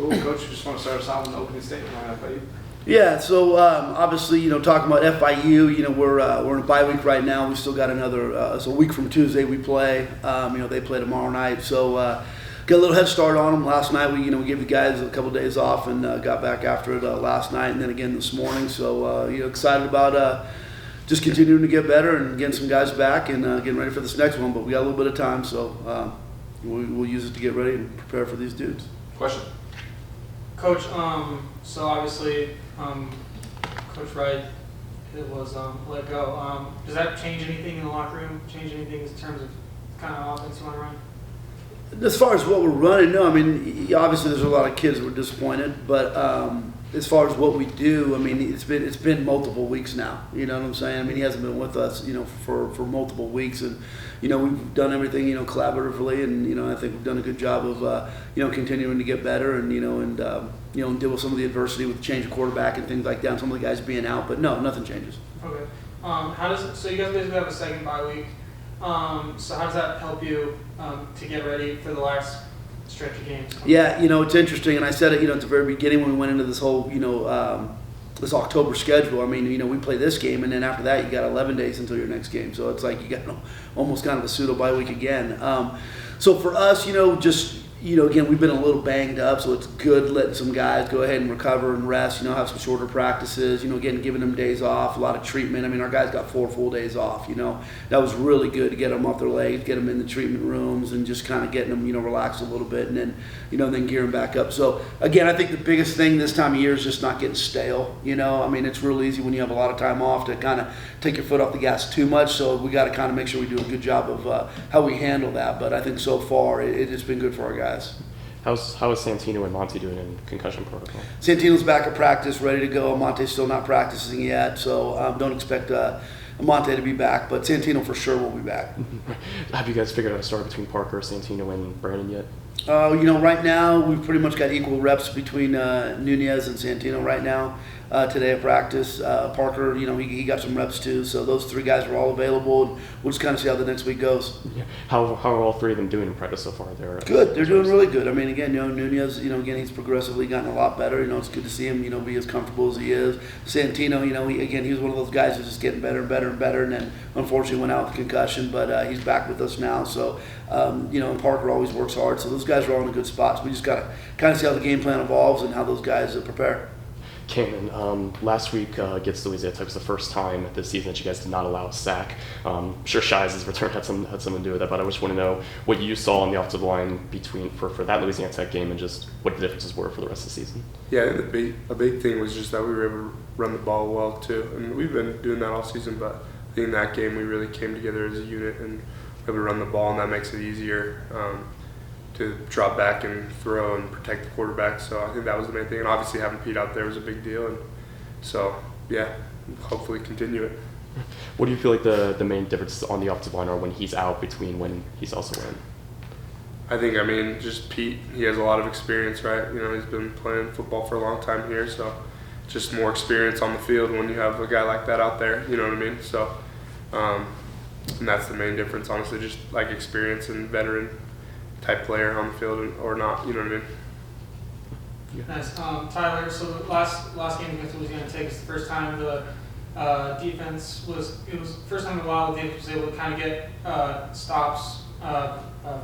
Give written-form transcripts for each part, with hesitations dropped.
Cool. Coach, you just want to start us out with an opening statement on FIU? Yeah, so obviously, talking about FIU, we're in a bye week right now. We still got another, so a week from Tuesday we play. They play tomorrow night, so got a little head start on them. Last night we gave the guys a couple of days off and got back after it last night and then again this morning. So excited about just continuing to get better and getting some guys back and getting ready for this next one. But we got a little bit of time, so we'll use it to get ready and prepare for these dudes. Question. Coach, so obviously, Coach Wright was let go. Does that change anything in the locker room? Change anything in terms of the kind of offense you want to run? As far as what we're running, no. I mean, obviously there's a lot of kids that were disappointed, but as far as what we do, I mean, it's been multiple weeks now. You know what I'm saying? I mean, he hasn't been with us, for multiple weeks, and we've done everything, collaboratively, and I think we've done a good job of continuing to get better, and and deal with some of the adversity with change of quarterback and things like that, and some of the guys being out. But no, nothing changes. Okay. So you guys basically have a second bye week. So how does that help you to get ready for the last stretch of games? Yeah, it's interesting, and I said it, at the very beginning when we went into this whole, this October schedule. I mean, we play this game, and then after that, you got 11 days until your next game. So it's like you got almost kind of a pseudo bye week again. So for us, again, we've been a little banged up, so it's good letting some guys go ahead and recover and rest, have some shorter practices, again, giving them days off, a lot of treatment. I mean, our guys got 4 full days off, That was really good to get them off their legs, get them in the treatment rooms, and just kind of getting them, relaxed a little bit, and then, then gear them back up. So, again, I think the biggest thing this time of year is just not getting stale, I mean, it's real easy when you have a lot of time off to kind of take your foot off the gas too much, so we got to kind of make sure we do a good job of how we handle that. But I think so far it has been good for our guys. How is Santino and Monty doing in concussion protocol? Santino's back at practice, ready to go. Monte's still not practicing yet, so don't expect Monte to be back, but Santino for sure will be back. Have you guys figured out a story between Parker, Santino, and Brandon yet? Right now we've pretty much got equal reps between Nunez and Santino right now. Today at practice, Parker, he got some reps too. So those 3 guys are all available, and we'll just kind of see how the next week goes. Yeah. How are all 3 of them doing in practice so far? They're good. They're doing really good. I mean, again, Nunez, again, he's progressively gotten a lot better. It's good to see him, be as comfortable as he is. Santino, he was one of those guys who's just getting better and better and better, and then unfortunately went out with concussion, but he's back with us now. So, and Parker always works hard. So those guys are all in a good spot. So we just got to kind of see how the game plan evolves and how those guys prepare. Canaan, last week against Louisiana Tech was the first time this season that you guys did not allow a sack. I'm sure Shies' return had something to do with that, but I just want to know what you saw on the offensive line for that Louisiana Tech game and just what the differences were for the rest of the season. Yeah, a big thing was just that we were able to run the ball well too, and we've been doing that all season. But I think in that game we really came together as a unit and were able to run the ball, and that makes it easier to drop back and throw and protect the quarterback. So I think that was the main thing. And obviously having Pete out there was a big deal. And so, yeah, hopefully continue it. What do you feel like the main differences on the offensive line are when he's out between when he's also in? I think, just Pete, he has a lot of experience, right? He's been playing football for a long time here. So just more experience on the field when you have a guy like that out there, you know what I mean? So, and that's the main difference, honestly, just like experience and veteran type player on the field or not, you know what I mean? Nice. Tyler, so the last game against Louisiana Tech is the first time the defense was first time in a while the defense was able to kind of get stops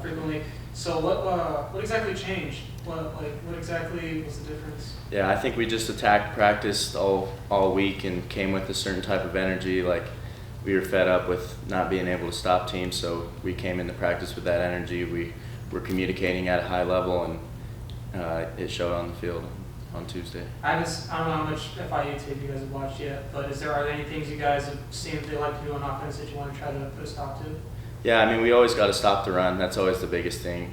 frequently. So what exactly changed? What exactly was the difference? Yeah, I think we just attacked practice all week and came with a certain type of energy. Like we were fed up with not being able to stop teams, so we came into practice with that energy. We were communicating at a high level, and it showed on the field on Tuesday. I don't know how much FIU tape you guys have watched yet, but are there any things you guys have seen that they like to do on offense that you want to try to put a stop to? Yeah, we always got to stop the run. That's always the biggest thing.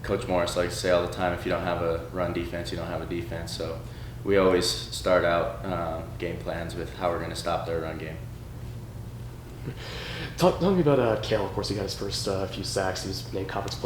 Coach Morris likes to say all the time, if you don't have a run defense, you don't have a defense. So we always start out game plans with how we're going to stop their run game. Talk to me about Kale. Of course, he got his first few sacks. He was named conference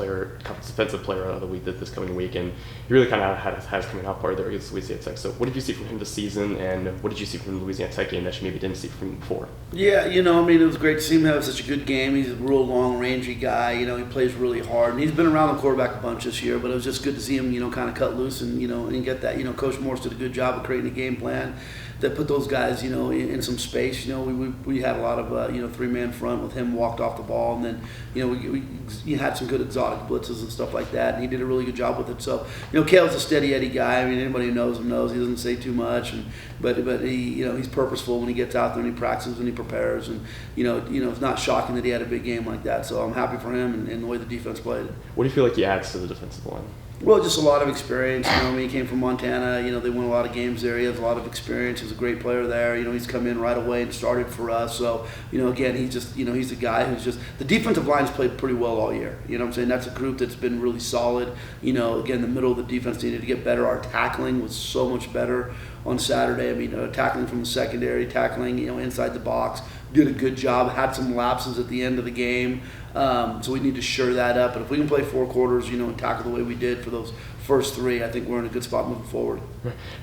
defensive player of the week this coming week, and he really kind of had his coming out party there against Louisiana Tech. So what did you see from him this season, and what did you see from the Louisiana Tech game that you maybe didn't see from him before? Yeah, I mean, it was great to see him have such a good game. He's a real long-rangey guy. He plays really hard, and he's been around the quarterback a bunch this year. But it was just good to see him, kind of cut loose and and get that. Coach Morris did a good job of creating a game plan that put those guys, in some space. We had a lot of 3-man front with him walked off the ball, and then we had some good exotic blitzes and stuff like that. And he did a really good job with it. So Kale's a steady Eddie guy. I mean, anybody who knows him knows he doesn't say too much, but he he's purposeful when he gets out there and he practices and he prepares, and it's not shocking that he had a big game like that. So I'm happy for him and the way the defense played. What do you feel like he adds to the defensive line? Well, just a lot of experience. He came from Montana. They won a lot of games there. He has a lot of experience. He's a great player there. He's come in right away and started for us. So, again, he's just, he's a guy who's just, the defensive line's played pretty well all year. You know what I'm saying? That's a group that's been really solid. Again, the middle of the defense needed to get better. Our tackling was so much better on Saturday. I mean, tackling from the secondary, tackling, inside the box. Did a good job. Had some lapses at the end of the game. So we need to shore that up. But if we can play 4 quarters, and tackle the way we did for those first 3, I think we're in a good spot moving forward.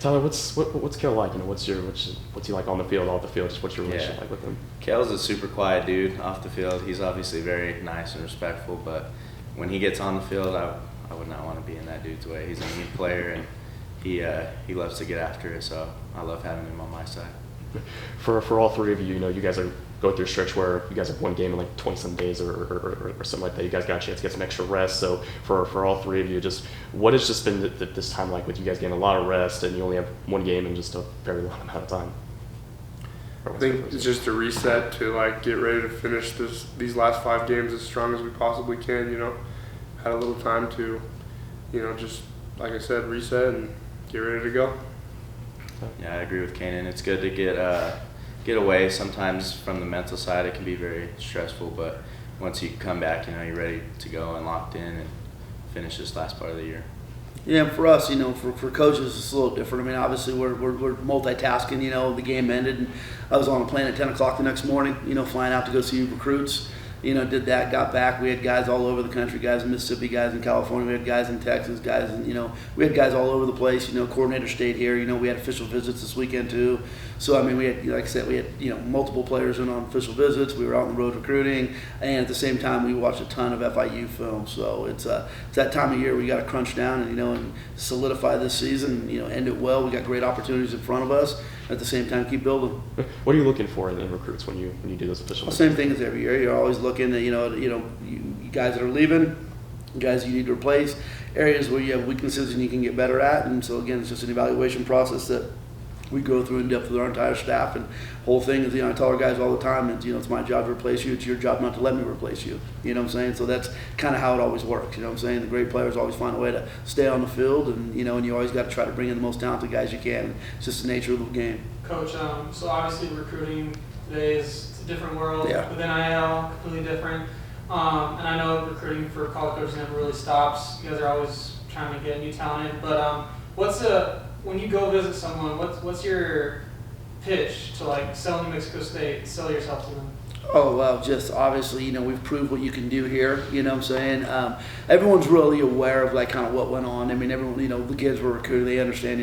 Tyler, what's Kale like? What's he like on the field, off the field? Just what's your relationship like with him? Kale's a super quiet dude off the field. He's obviously very nice and respectful, but when he gets on the field, I would not want to be in that dude's way. He's a mean player, and he loves to get after it, so I love having him on my side. For all 3 of you, you guys are going through a stretch where you guys have one game in like 20-some days or something like that. You guys got a chance to get some extra rest. So for all 3 of you, just what has just been this time like with you guys getting a lot of rest and you only have one game in just a very long amount of time? I think it's just a reset to get ready to finish these last 5 games as strong as we possibly can. Had a little time to, just like I said, reset and get ready to go. Yeah, I agree with Canaan. It's good to get away. Sometimes from the mental side, it can be very stressful, but once you come back, you're ready to go and locked in and finish this last part of the year. Yeah, and for us, for coaches, it's a little different. I mean, obviously, we're multitasking. The game ended, and I was on a plane at 10 o'clock the next morning, flying out to go see recruits. Did that, got back. We had guys all over the country, guys in Mississippi, guys in California. We had guys in Texas, guys in, we had guys all over the place. Coordinator stayed here. We had official visits this weekend too. So, I mean, we had, like I said, we had, multiple players in on official visits. We were out on the road recruiting. And at the same time, we watched a ton of FIU film. So it's that time of year we got to crunch down and solidify this season, end it well. We got great opportunities in front of us. At the same time, keep building. What are you looking for in recruits when you do those official? Same thing as every year. You're always looking at you guys that are leaving, guys you need to replace, areas where you have weaknesses and you can get better at. And so again, it's just an evaluation process that we go through in depth with our entire staff. And whole thing is, I tell our guys all the time, it's my job to replace you. It's your job not to let me replace you. You know what I'm saying? So that's kind of how it always works. You know what I'm saying? The great players always find a way to stay on the field, and and you always got to try to bring in the most talented guys you can. It's just the nature of the game. Coach, so obviously recruiting today is a different world. Yeah. With NIL, completely different. And I know recruiting for college coaches never really stops. You guys are always trying to get new talent in. But when you go visit someone, what's your pitch to sell New Mexico State, sell yourself to them? Oh, well, just obviously, we've proved what you can do here, you know what I'm saying? Everyone's really aware of, kind of what went on. I mean, everyone, the kids were recruited, they understand,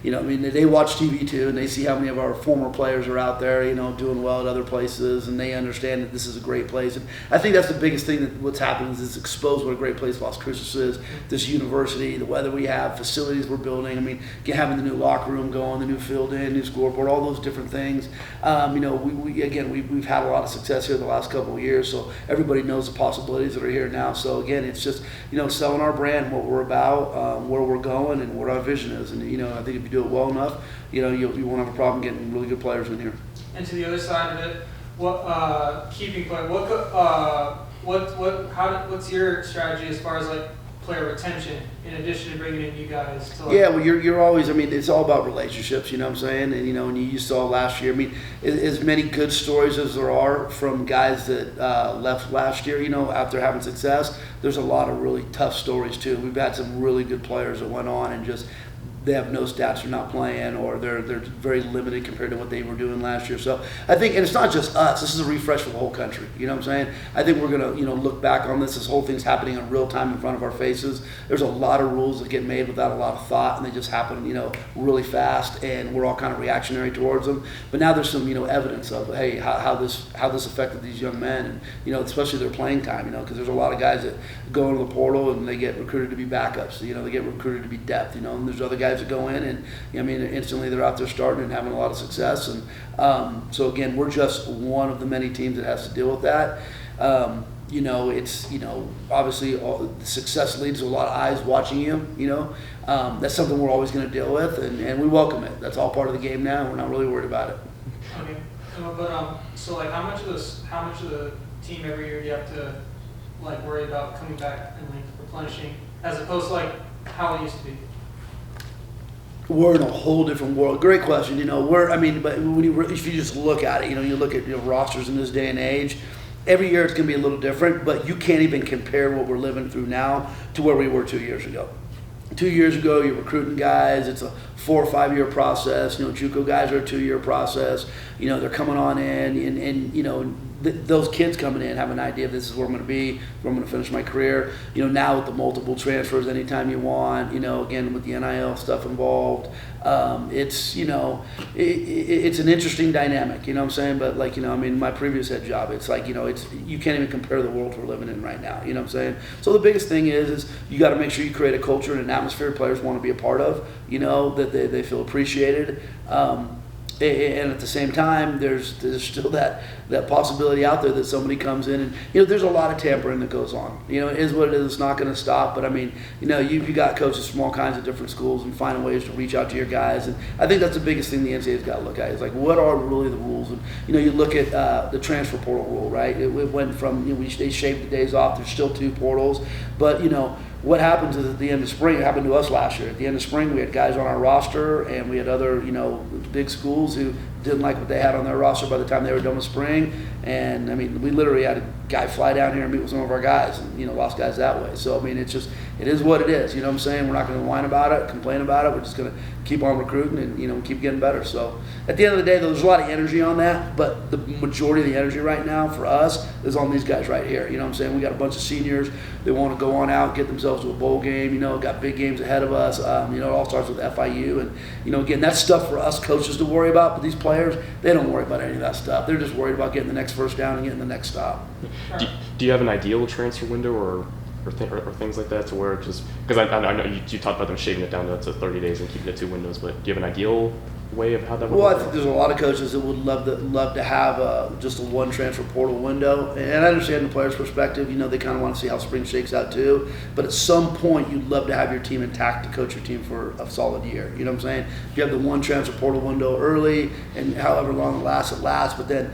they watch TV too, and they see how many of our former players are out there, doing well at other places, and they understand that this is a great place. And I think that's the biggest thing that what's happened is it's exposed what a great place Las Cruces is, this university, the weather we have, facilities we're building. I mean, having the new locker room going, the new field in, new scoreboard, all those different things. We've had a lot of success here the last couple of years, so everybody knows the possibilities that are here now. So again, it's just selling our brand, what we're about, where we're going, and what our vision is. And I think if you do it well enough, you won't have a problem getting really good players in here. And to the other side of it, keeping play? What's your strategy as far as player retention in addition to bringing in you guys? Yeah, well, you're always. I mean, it's all about relationships. You know what I'm saying? And and you saw last year. I mean, as many good stories as there are from guys that left last year. After having success, there's a lot of really tough stories too. We've had some really good players that went on and just. they have no stats, they're not playing, or they're very limited compared to what they were doing last year. So I think, and it's not just us, this is a refresh for the whole country, you know what I'm saying? I think we're going to, look back on this whole thing's happening in real time in front of our faces. There's a lot of rules that get made without a lot of thought, and they just happen, really fast, and we're all kind of reactionary towards them. But now there's some, evidence of, hey, how this affected these young men, and, especially their playing time, because there's a lot of guys that go into the portal and they get recruited to be backups, they get recruited to be depth, and there's other guys that go in and, instantly they're out there starting and having a lot of success. And so again, we're just one of the many teams that has to deal with that. It's, obviously the success leads to a lot of eyes watching you, that's something we're always going to deal with, and we welcome it. That's all part of the game now. We're not really worried about it. Okay. So like how much of the team every year do you have to like worry about coming back and like replenishing as opposed to like how it used to be? We're in a whole different world. Great question. But if you just look at it, you look at rosters in this day and age, every year it's going to be a little different, but you can't even compare what we're living through now to where we were 2 years ago. 2 years ago, you're recruiting guys. It's a 4 or 5 year process. JUCO guys are a 2 year process. They're coming on in, and those kids coming in have an idea of this is where I'm going to be, where I'm going to finish my career. Now with the multiple transfers anytime you want, again with the NIL stuff involved, it's it's an interesting dynamic. You know what I'm saying? But my previous head job, it's like it's you can't even compare the world we're living in right now. You know what I'm saying? So the biggest thing is you got to make sure you create a culture and an atmosphere players want to be a part of. That they feel appreciated. And at the same time, there's still that possibility out there that somebody comes in and there's a lot of tampering that goes on. It is what it is. It's not going to stop. But you got coaches from all kinds of different schools and finding ways to reach out to your guys. And I think that's the biggest thing the NCAA's got to look at is like what are really the rules. And you look at the transfer portal rule, right? It went from they shaved the days off. There's still 2 portals, but what happens is at the end of spring, it happened to us last year. At the end of spring, we had guys on our roster, and we had other, big schools who didn't like what they had on their roster by the time they were done with spring. And, we literally had a guy fly down here and meet with some of our guys and, lost guys that way. So, it is what it is. You know what I'm saying? We're not going to whine about it, complain about it. We're just going to keep on recruiting and, keep getting better. So, at the end of the day, there's a lot of energy on that, but the majority of the energy right now for us is on these guys right here. You know what I'm saying? We got a bunch of seniors. They want to go on out, get themselves to a bowl game. Got big games ahead of us. It all starts with FIU. And, again, that's stuff for us coaches to worry about, but these players, they don't worry about any of that stuff. They're just worried about getting the next first down and getting the next stop. Do you have an ideal transfer window or things like that to where it just – because I know you talked about them shaving it down to 30 days and keeping it 2 windows, but do you have an ideal way of how that would work? Well, I think there's a lot of coaches that would love to have just a one transfer portal window. And I understand the player's perspective. They kind of want to see how spring shakes out too. But at some point, you'd love to have your team intact to coach your team for a solid year. You know what I'm saying? If you have the one transfer portal window early and however long it lasts. But then,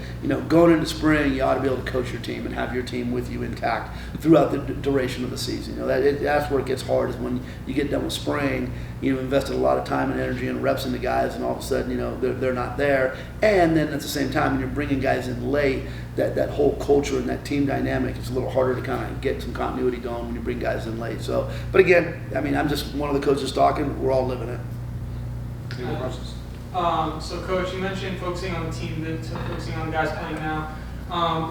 going into spring, you ought to be able to coach your team and have your team with you intact throughout the duration of the season. That's where it gets hard is when you get done with spring, invested a lot of time and energy and reps into guys, and all of a sudden, they're not there. And then at the same time, when you're bringing guys in late, that whole culture and that team dynamic is a little harder to kind of get some continuity going when you bring guys in late. So, but again, I'm just one of the coaches talking. We're all living it. So, Coach, you mentioned focusing on the team, focusing on the guys playing now.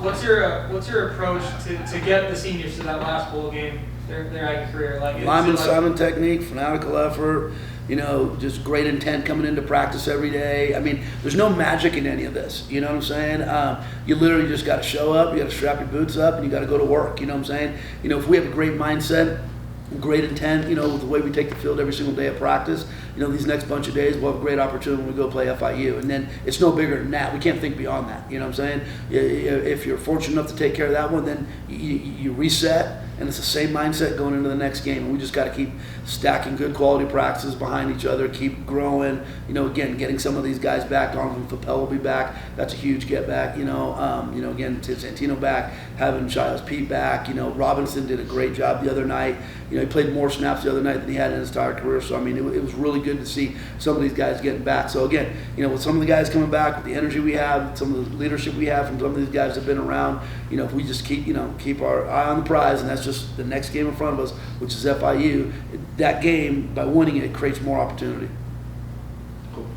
What's your approach to get the seniors to that last bowl game, their Aggie career? Lineman Simon technique, fanatical effort. Just great intent coming into practice every day. There's no magic in any of this. You know what I'm saying? You literally just got to show up, you got to strap your boots up, and you got to go to work. You know what I'm saying? If we have a great mindset, great intent, with the way we take the field every single day of practice, these next bunch of days, we'll have a great opportunity when we go play FIU. And then it's no bigger than that. We can't think beyond that. You know what I'm saying? If you're fortunate enough to take care of that one, then you reset, and it's the same mindset going into the next game. And we just got to keep stacking good quality practices behind each other, keep growing. Again, getting some of these guys back. Donovan Fapel will be back. That's a huge get back. Again, Santino back, having Shiles Pete back. Robinson did a great job the other night. He played more snaps the other night than he had in his entire career. So, it was really good to see some of these guys getting back. So, again, with some of the guys coming back, with the energy we have, some of the leadership we have from some of these guys that have been around, if we just keep our eye on the prize, and that's just the next game in front of us, which is FIU. That game, by winning it, creates more opportunity.